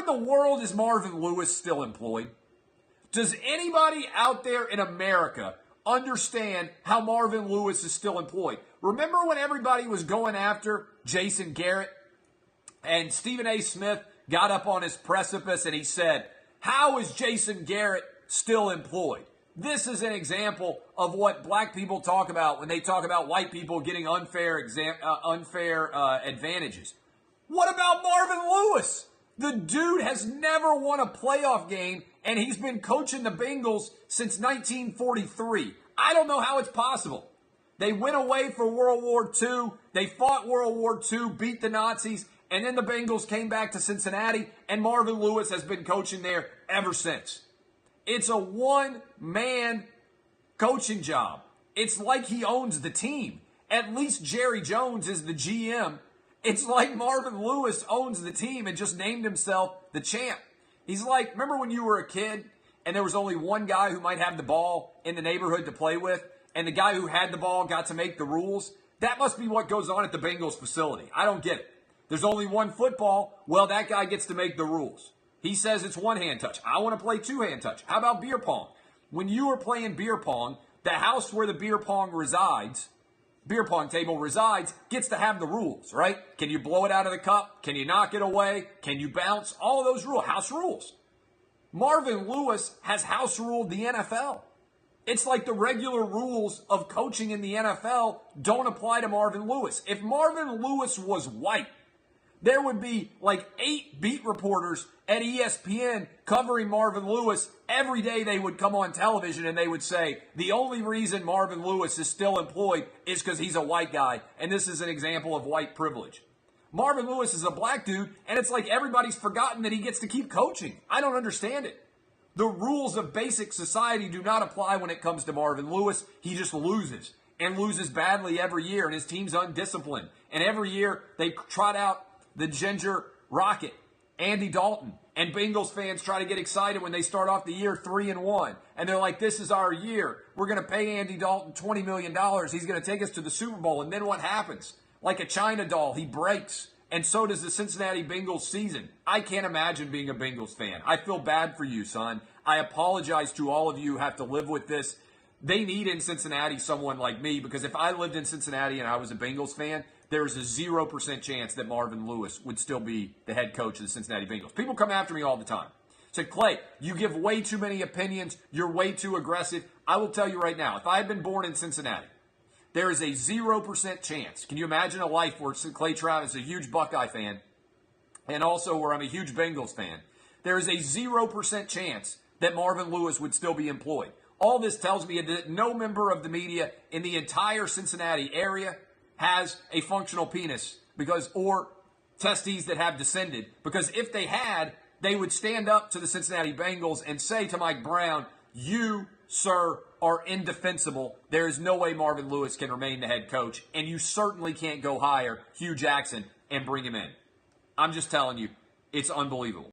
the world is Marvin Lewis still employed? Does anybody out there in America understand how Marvin Lewis is still employed? Remember when everybody was going after Jason Garrett and Stephen A. Smith got up on his precipice and he said, how is Jason Garrett still employed? This is an example of what black people talk about when they talk about white people getting unfair advantages. What about Marvin Lewis? The dude has never won a playoff game, and he's been coaching the Bengals since 1943. I don't know how it's possible. They went away for World War II. They fought World War II, beat the Nazis, and then the Bengals came back to Cincinnati, and Marvin Lewis has been coaching there ever since. It's a one-man coaching job. It's like he owns the team. At least Jerry Jones is the GM. It's like Marvin Lewis owns the team and just named himself the champ. He's like, remember when you were a kid and there was only one guy who might have the ball in the neighborhood to play with, and the guy who had the ball got to make the rules? That must be what goes on at the Bengals facility. I don't get it. There's only one football. Well, that guy gets to make the rules. He says it's one-hand touch. I want to play two-hand touch. How about beer pong? When you are playing beer pong, the house where the beer pong table resides, gets to have the rules, right? Can you blow it out of the cup? Can you knock it away? Can you bounce? All of those rules, house rules. Marvin Lewis has house ruled the NFL. It's like the regular rules of coaching in the NFL don't apply to Marvin Lewis. If Marvin Lewis was white, there would be like 8 beat reporters at ESPN covering Marvin Lewis. Every day they would come on television and they would say, the only reason Marvin Lewis is still employed is because he's a white guy, and this is an example of white privilege. Marvin Lewis is a black dude, and it's like everybody's forgotten that he gets to keep coaching. I don't understand it. The rules of basic society do not apply when it comes to Marvin Lewis. He just loses, and loses badly every year, and his team's undisciplined. And every year they trot out the Ginger Rocket, Andy Dalton, and Bengals fans try to get excited when they start off the year 3-1. And they're like, this is our year. We're going to pay Andy Dalton $20 million. He's going to take us to the Super Bowl. And then what happens? Like a China doll, he breaks. And so does the Cincinnati Bengals season. I can't imagine being a Bengals fan. I feel bad for you, son. I apologize to all of you who have to live with this. They need in Cincinnati someone like me, because if I lived in Cincinnati and I was a Bengals fan, there is a 0% chance that Marvin Lewis would still be the head coach of the Cincinnati Bengals. People come after me all the time. Say, Clay, you give way too many opinions. You're way too aggressive. I will tell you right now, if I had been born in Cincinnati, there is a 0% chance. Can you imagine a life where Clay Travis is a huge Buckeye fan and also where I'm a huge Bengals fan? There is a 0% chance that Marvin Lewis would still be employed. All this tells me that no member of the media in the entire Cincinnati area has a functional penis or testes that have descended. Because if they had, they would stand up to the Cincinnati Bengals and say to Mike Brown, you, sir, are indefensible. There is no way Marvin Lewis can remain the head coach, and you certainly can't go hire Hugh Jackson and bring him in. I'm just telling you, it's unbelievable.